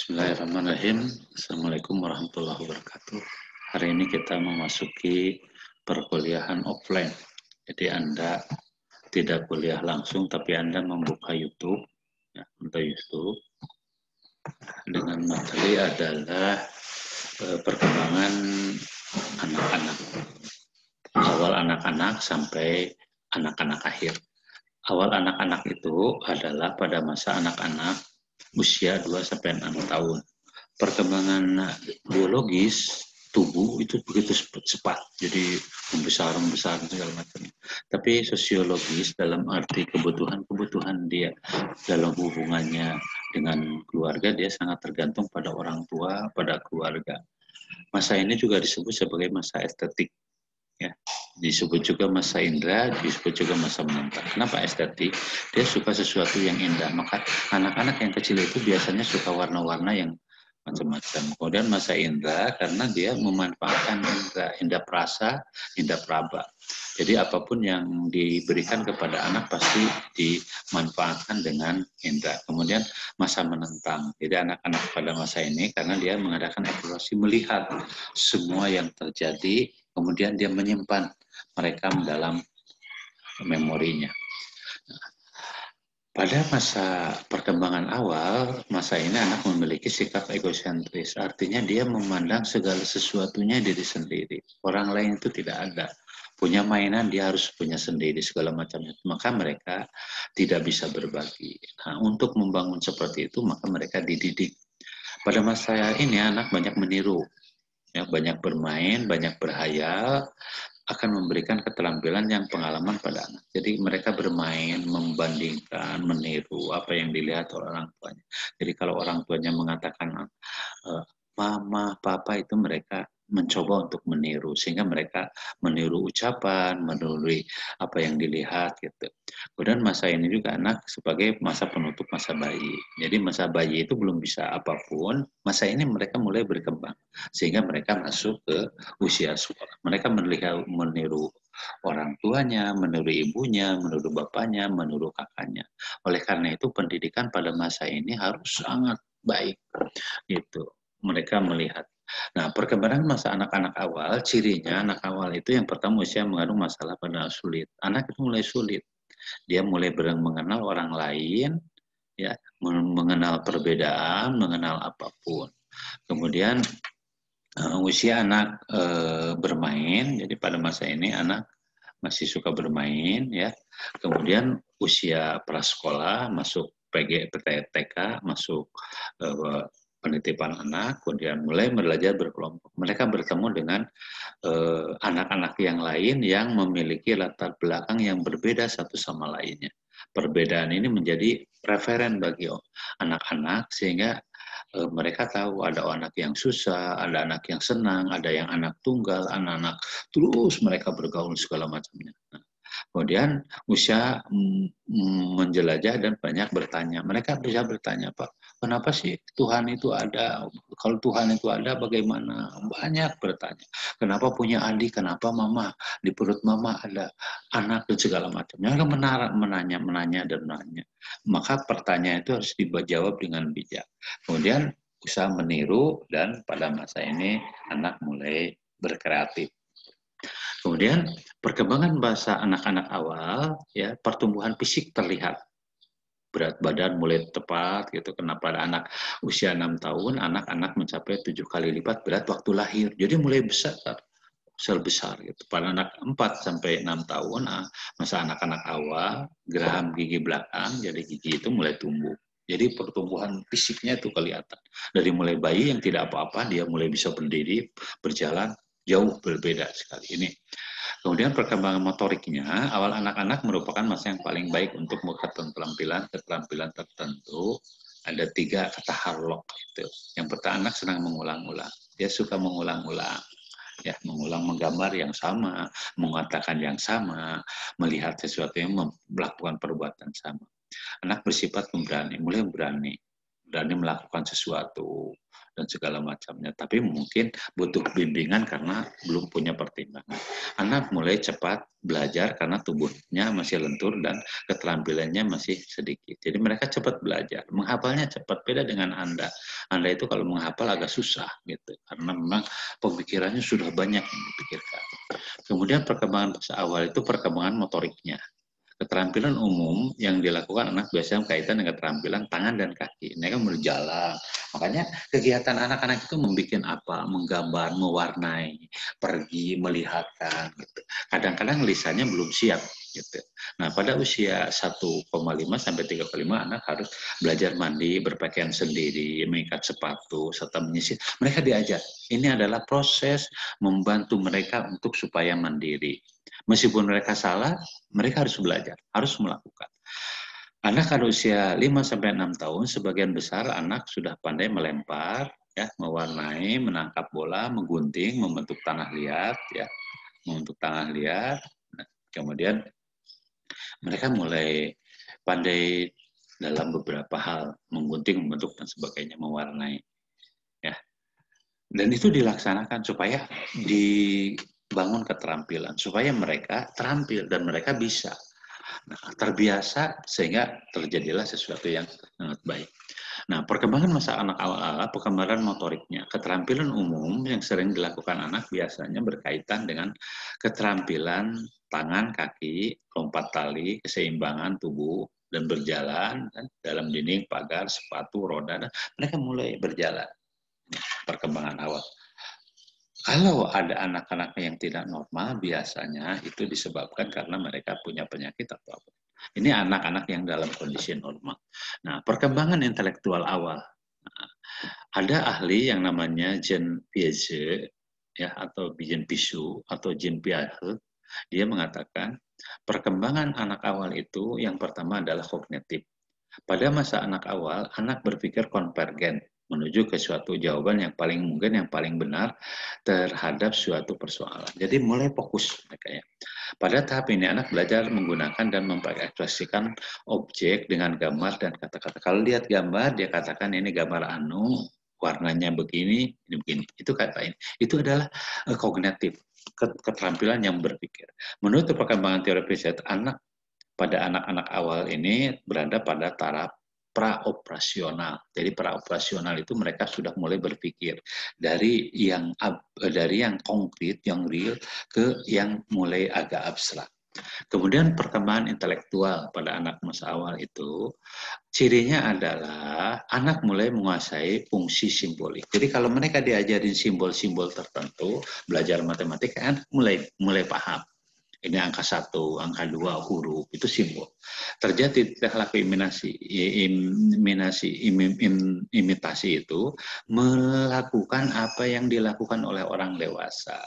Bismillahirrahmanirrahim. Assalamualaikum warahmatullahi wabarakatuh. Hari ini kita memasuki perkuliahan offline. Jadi Anda tidak kuliah langsung, tapi Anda membuka YouTube, untuk YouTube dengan materi adalah perkembangan anak-anak. Awal anak-anak sampai anak-anak akhir. Awal anak-anak itu adalah pada masa anak-anak usia 2-6 tahun. Perkembangan biologis tubuh itu begitu cepat, jadi membesar segala macam. Tapi sosiologis dalam arti kebutuhan dia dalam hubungannya dengan keluarga, dia sangat tergantung pada orang tua, pada keluarga. Masa ini juga disebut sebagai masa estetik. Ya, disebut juga masa indera, disebut juga masa menentang. Kenapa estetik? Dia suka sesuatu yang indah. Maka anak-anak yang kecil itu biasanya suka warna-warna yang macam-macam. Kemudian masa indera karena dia memanfaatkan indera perasa, indera peraba. Jadi apapun yang diberikan kepada anak pasti dimanfaatkan dengan indera. Kemudian masa menentang. Jadi anak-anak pada masa ini karena dia mengadakan evaluasi, melihat semua yang terjadi, kemudian dia menyimpan mereka dalam memorinya. Pada masa perkembangan awal, masa ini anak memiliki sikap egosentris. Artinya dia memandang segala sesuatunya diri sendiri. Orang lain itu tidak ada. Punya mainan, dia harus punya sendiri, segala macamnya. Maka mereka tidak bisa berbagi. Nah, untuk membangun seperti itu, maka mereka dididik. Pada masa ini anak banyak meniru. Ya, banyak bermain, banyak berhayal, akan memberikan keterampilan yang pengalaman pada anak. Jadi mereka bermain, membandingkan, meniru apa yang dilihat oleh orang tuanya. Jadi kalau orang tuanya mengatakan mama, papa, itu mereka mencoba untuk meniru, sehingga mereka meniru ucapan, meniru apa yang dilihat gitu. Kemudian masa ini juga anak sebagai masa penutup masa bayi. Jadi masa bayi itu belum bisa apapun, masa ini mereka mulai berkembang sehingga mereka masuk ke usia sekolah. Mereka meniru orang tuanya, meniru ibunya, meniru bapaknya, meniru kakaknya. Oleh karena itu pendidikan pada masa ini harus sangat baik gitu. Mereka melihat. Nah, perkembangan masa anak-anak awal, cirinya anak awal itu yang pertama usia mengandung masalah pada sulit. Anak itu mulai sulit. Dia mulai mengenal orang lain, ya, mengenal perbedaan, mengenal apapun. Kemudian usia anak bermain, jadi pada masa ini anak masih suka bermain, ya. Kemudian usia prasekolah, masuk PTK, masuk penitipan anak, kemudian mulai belajar berkelompok. Mereka bertemu dengan anak-anak yang lain yang memiliki latar belakang yang berbeda satu sama lainnya. Perbedaan ini menjadi referen bagi anak-anak sehingga mereka tahu ada anak yang susah, ada anak yang senang, ada yang anak tunggal, anak-anak terus mereka bergaul segala macamnya. Nah, kemudian usia menjelajah dan banyak bertanya. Mereka bisa bertanya, Pak, kenapa sih Tuhan itu ada? Kalau Tuhan itu ada, bagaimana? Banyak bertanya. Kenapa punya adik? Kenapa mama? Di perut mama ada anak dan segala macam. Mereka menanya. Maka pertanyaan itu harus dijawab dengan bijak. Kemudian usaha meniru dan pada masa ini anak mulai berkreatif. Kemudian perkembangan bahasa anak-anak awal, ya, pertumbuhan fisik terlihat. Berat badan mulai tepat gitu. Kenapa anak usia 6 tahun, anak-anak mencapai 7 kali lipat berat waktu lahir. Jadi mulai besar, sel besar gitu. Pada anak 4 sampai 6 tahun, masa anak-anak awal, geraham gigi belakang, jadi gigi itu mulai tumbuh. Jadi pertumbuhan fisiknya itu kelihatan. Dari mulai bayi yang tidak apa-apa, dia mulai bisa berdiri, berjalan, jauh berbeda sekali. Ini. Kemudian perkembangan motoriknya, awal anak-anak merupakan masa yang paling baik untuk keterampilan tertentu. Ada 3 kata harlock itu. Yang pertama, anak senang mengulang-ulang. Dia suka mengulang-ulang. Ya, menggambar yang sama, mengatakan yang sama, melihat sesuatu yang melakukan perbuatan sama. Anak bersifat pemberani, mulai berani. berani melakukan sesuatu dan segala macamnya. Tapi mungkin butuh bimbingan karena belum punya pertimbangan. Anak mulai cepat belajar karena tubuhnya masih lentur dan keterampilannya masih sedikit. Jadi mereka cepat belajar. Menghafalnya cepat, beda dengan Anda. Anda itu kalau menghafal agak susah gitu. Karena memang pemikirannya sudah banyak yang dipikirkan. Kemudian perkembangan fase awal itu perkembangan motoriknya. Keterampilan umum yang dilakukan anak biasanya berkaitan dengan keterampilan tangan dan kaki. Mereka mulai jalan. Makanya kegiatan anak-anak itu membuat apa? Menggambar, mewarnai, pergi, melihatkan. Gitu. Kadang-kadang lisannya belum siap. Gitu. Nah, pada usia 1,5 sampai 3,5 anak harus belajar mandi, berpakaian sendiri, mengikat sepatu, serta menyisir. Mereka diajar. Ini adalah proses membantu mereka untuk supaya mandiri. Meskipun mereka salah, mereka harus belajar, harus melakukan. Anak pada usia 5-6 tahun, sebagian besar anak sudah pandai melempar, ya, mewarnai, menangkap bola, menggunting, membentuk tanah liat, ya, membentuk tanah liat. Nah, kemudian mereka mulai pandai dalam beberapa hal, menggunting, membentuk dan sebagainya, mewarnai, ya. Dan itu dilaksanakan supaya dibangun keterampilan, supaya mereka terampil dan mereka bisa. Nah, terbiasa sehingga terjadilah sesuatu yang sangat baik. Nah, perkembangan masa anak awal-awal, perkembangan motoriknya, keterampilan umum yang sering dilakukan anak biasanya berkaitan dengan keterampilan tangan, kaki, lompat tali, keseimbangan tubuh, dan berjalan kan, dalam dinding, pagar, sepatu, roda, dan mereka mulai berjalan. Perkembangan awal. Kalau ada anak-anak yang tidak normal, biasanya itu disebabkan karena mereka punya penyakit atau apa. Ini anak-anak yang dalam kondisi normal. Nah, perkembangan intelektual awal. Nah, ada ahli yang namanya Jean Piaget, ya, atau Jean Piaget, atau Jean Piaget. Dia mengatakan, perkembangan anak awal itu yang pertama adalah kognitif. Pada masa anak awal, anak berpikir konvergen, menuju ke suatu jawaban yang paling mungkin, yang paling benar terhadap suatu persoalan. Jadi mulai fokus mereka ya. Pada tahap ini anak belajar menggunakan dan mengekspresikan objek dengan gambar dan kata-kata. Kalau lihat gambar, dia katakan ini gambar anu, warnanya begini, ini begini. Itu kata ini. Itu adalah kognitif, keterampilan yang berpikir. Menurut perkembangan teori Piaget, anak pada anak-anak awal ini berada pada taraf praoperasional. Jadi praoperasional itu mereka sudah mulai berpikir dari yang konkret, yang real ke yang mulai agak abstrak. Kemudian perkembangan intelektual pada anak masa awal itu, cirinya adalah anak mulai menguasai fungsi simbolik. Jadi kalau mereka diajarin simbol-simbol tertentu, belajar matematika, anak mulai paham. Ini angka 1, angka 2, huruf, itu simbol. Terjadi perilaku imitasi itu melakukan apa yang dilakukan oleh orang dewasa.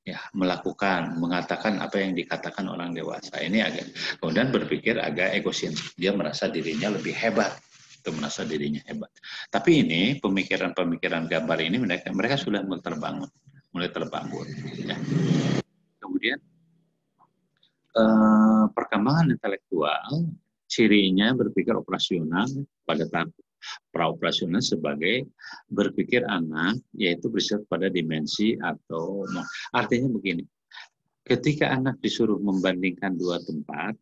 Ya, mengatakan apa yang dikatakan orang dewasa. Ini agak, kemudian berpikir agak egosentris. Dia merasa dirinya lebih hebat. Itu merasa dirinya hebat. Tapi ini pemikiran-pemikiran gambar ini mereka sudah mulai terbangun. Ya. Kemudian perkembangan intelektual, cirinya berpikir operasional pada tahap praoperasional sebagai berpikir anak, yaitu bersifat pada dimensi atau artinya begini, ketika anak disuruh membandingkan dua tempat,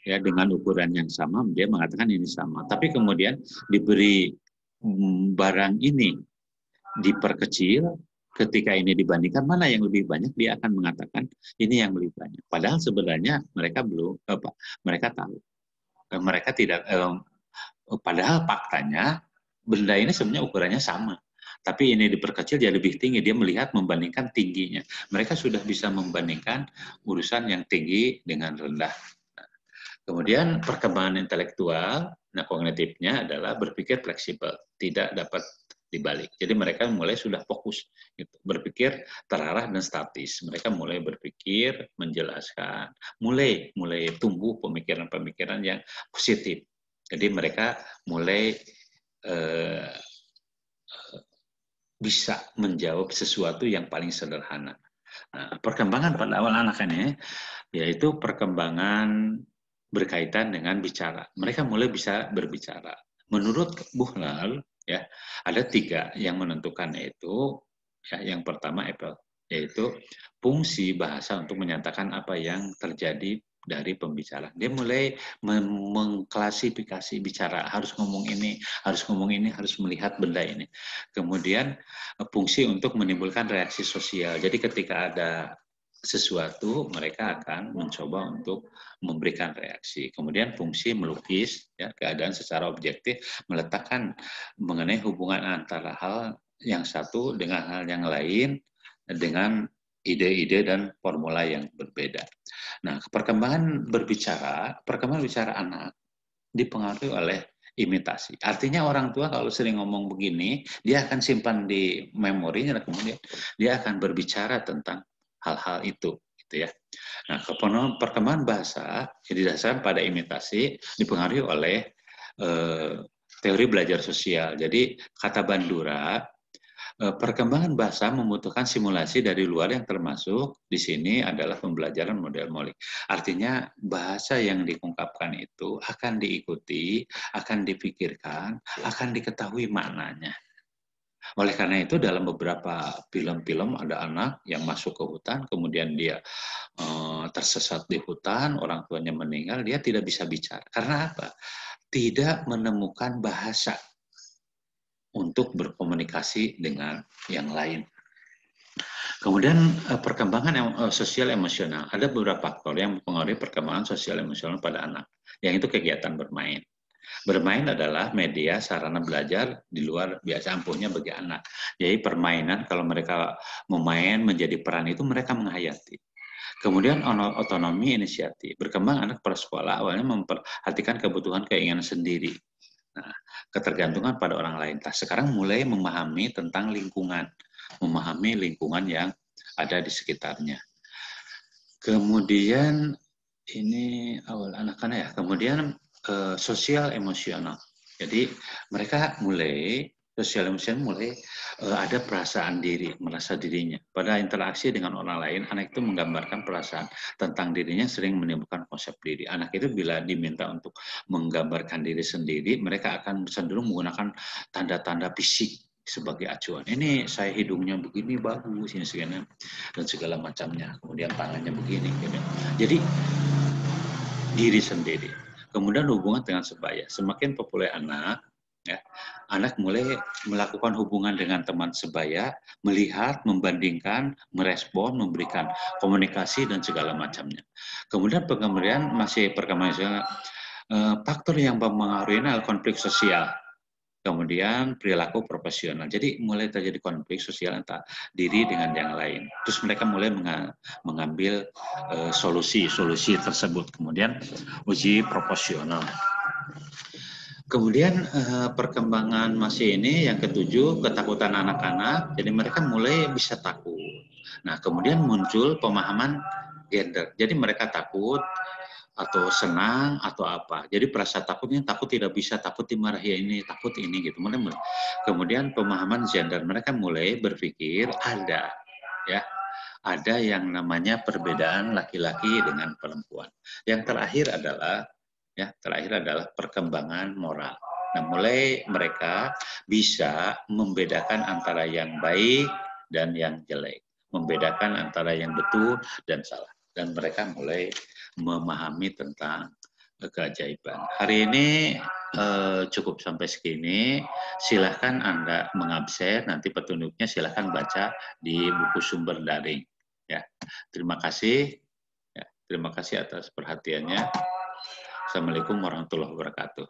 ya dengan ukuran yang sama, dia mengatakan ini sama. Tapi kemudian diberi barang ini diperkecil, ketika ini dibandingkan mana yang lebih banyak, dia akan mengatakan ini yang lebih banyak. Padahal sebenarnya mereka mereka tahu, mereka tidak. Padahal faktanya benda ini sebenarnya ukurannya sama. Tapi ini diperkecil dia lebih tinggi, dia melihat membandingkan tingginya. Mereka sudah bisa membandingkan urusan yang tinggi dengan rendah. Kemudian perkembangan intelektual, nah kognitifnya adalah berpikir fleksibel, tidak dapat dibalik. Jadi mereka mulai sudah fokus, gitu. Berpikir terarah dan statis. Mereka mulai berpikir, menjelaskan, mulai tumbuh pemikiran-pemikiran yang positif. Jadi mereka mulai bisa menjawab sesuatu yang paling sederhana. Nah, perkembangan pada awal anak ini yaitu perkembangan berkaitan dengan bicara. Mereka mulai bisa berbicara. Menurut Buchner, ya, ada 3 yang menentukan, yaitu ya, yang pertama Apple, yaitu fungsi bahasa untuk menyatakan apa yang terjadi dari pembicara. Dia mulai mengklasifikasi bicara, harus ngomong ini, harus ngomong ini, harus melihat benda ini. Kemudian fungsi untuk menimbulkan reaksi sosial. Jadi ketika ada sesuatu, mereka akan mencoba untuk memberikan reaksi. Kemudian fungsi melukis, ya, keadaan secara objektif, meletakkan mengenai hubungan antara hal yang satu dengan hal yang lain, dengan ide-ide dan formula yang berbeda. Nah, perkembangan bicara anak dipengaruhi oleh imitasi. Artinya orang tua kalau sering ngomong begini, dia akan simpan di memorinya dan kemudian dia akan berbicara tentang hal-hal itu, gitu ya. Nah, perkembangan bahasa yang didasarkan pada imitasi dipengaruhi oleh teori belajar sosial. Jadi kata Bandura, perkembangan bahasa membutuhkan simulasi dari luar yang termasuk di sini adalah pembelajaran model Molly. Artinya bahasa yang diungkapkan itu akan diikuti, akan dipikirkan, akan diketahui maknanya. Oleh karena itu dalam beberapa film-film ada anak yang masuk ke hutan, kemudian dia tersesat di hutan, orang tuanya meninggal, dia tidak bisa bicara. Karena apa? Tidak menemukan bahasa untuk berkomunikasi dengan yang lain. Kemudian perkembangan sosial emosional. Ada beberapa faktor yang mempengaruhi perkembangan sosial emosional pada anak, yang itu kegiatan bermain. Bermain adalah media sarana belajar di luar biasa ampuhnya bagi anak. Jadi permainan, kalau mereka memain menjadi peran itu, mereka menghayati. Kemudian otonomi inisiatif. Berkembang anak prasekolah awalnya memperhatikan kebutuhan keinginan sendiri. Nah, ketergantungan pada orang lain. Sekarang mulai memahami tentang lingkungan. Memahami lingkungan yang ada di sekitarnya. Kemudian ini awal anak-anak ya. Kemudian sosial emosional. Jadi mereka mulai sosial emosional mulai ada perasaan diri, merasa dirinya. Pada interaksi dengan orang lain, anak itu menggambarkan perasaan tentang dirinya, sering menimbulkan konsep diri. Anak itu bila diminta untuk menggambarkan diri sendiri, mereka akan cenderung menggunakan tanda-tanda fisik sebagai acuan. Ini saya hidungnya begini bagus, ini segala dan segala macamnya. Kemudian tangannya begini. Gitu. Jadi diri sendiri. Kemudian hubungan dengan sebaya. Semakin populer anak, ya, anak mulai melakukan hubungan dengan teman sebaya, melihat, membandingkan, merespon, memberikan komunikasi dan segala macamnya. Kemudian pengembangan masih perkembangan faktor yang mempengaruhi adalah konflik sosial. Kemudian perilaku profesional. Jadi mulai terjadi konflik sosial antara diri dengan yang lain. Terus mereka mulai mengambil solusi tersebut. Kemudian uji proporsional. Kemudian perkembangan masih ini yang ketujuh, ketakutan anak-anak. Jadi mereka mulai bisa takut. Nah, kemudian muncul pemahaman gender. Jadi mereka takut atau senang atau apa. Jadi perasaan takutnya takut tidak bisa, takut dimarahi ini, takut ini gitu. Kemudian pemahaman gender, mereka mulai berpikir ada yang namanya perbedaan laki-laki dengan perempuan. Yang terakhir adalah perkembangan moral. Nah, mulai mereka bisa membedakan antara yang baik dan yang jelek, membedakan antara yang betul dan salah. Dan mereka mulai memahami tentang keajaiban. Hari ini cukup sampai segini. Silahkan Anda mengabsen, nanti petunjuknya silahkan baca di buku sumber daring. Ya, terima kasih. Ya, terima kasih atas perhatiannya. Assalamualaikum warahmatullahi wabarakatuh.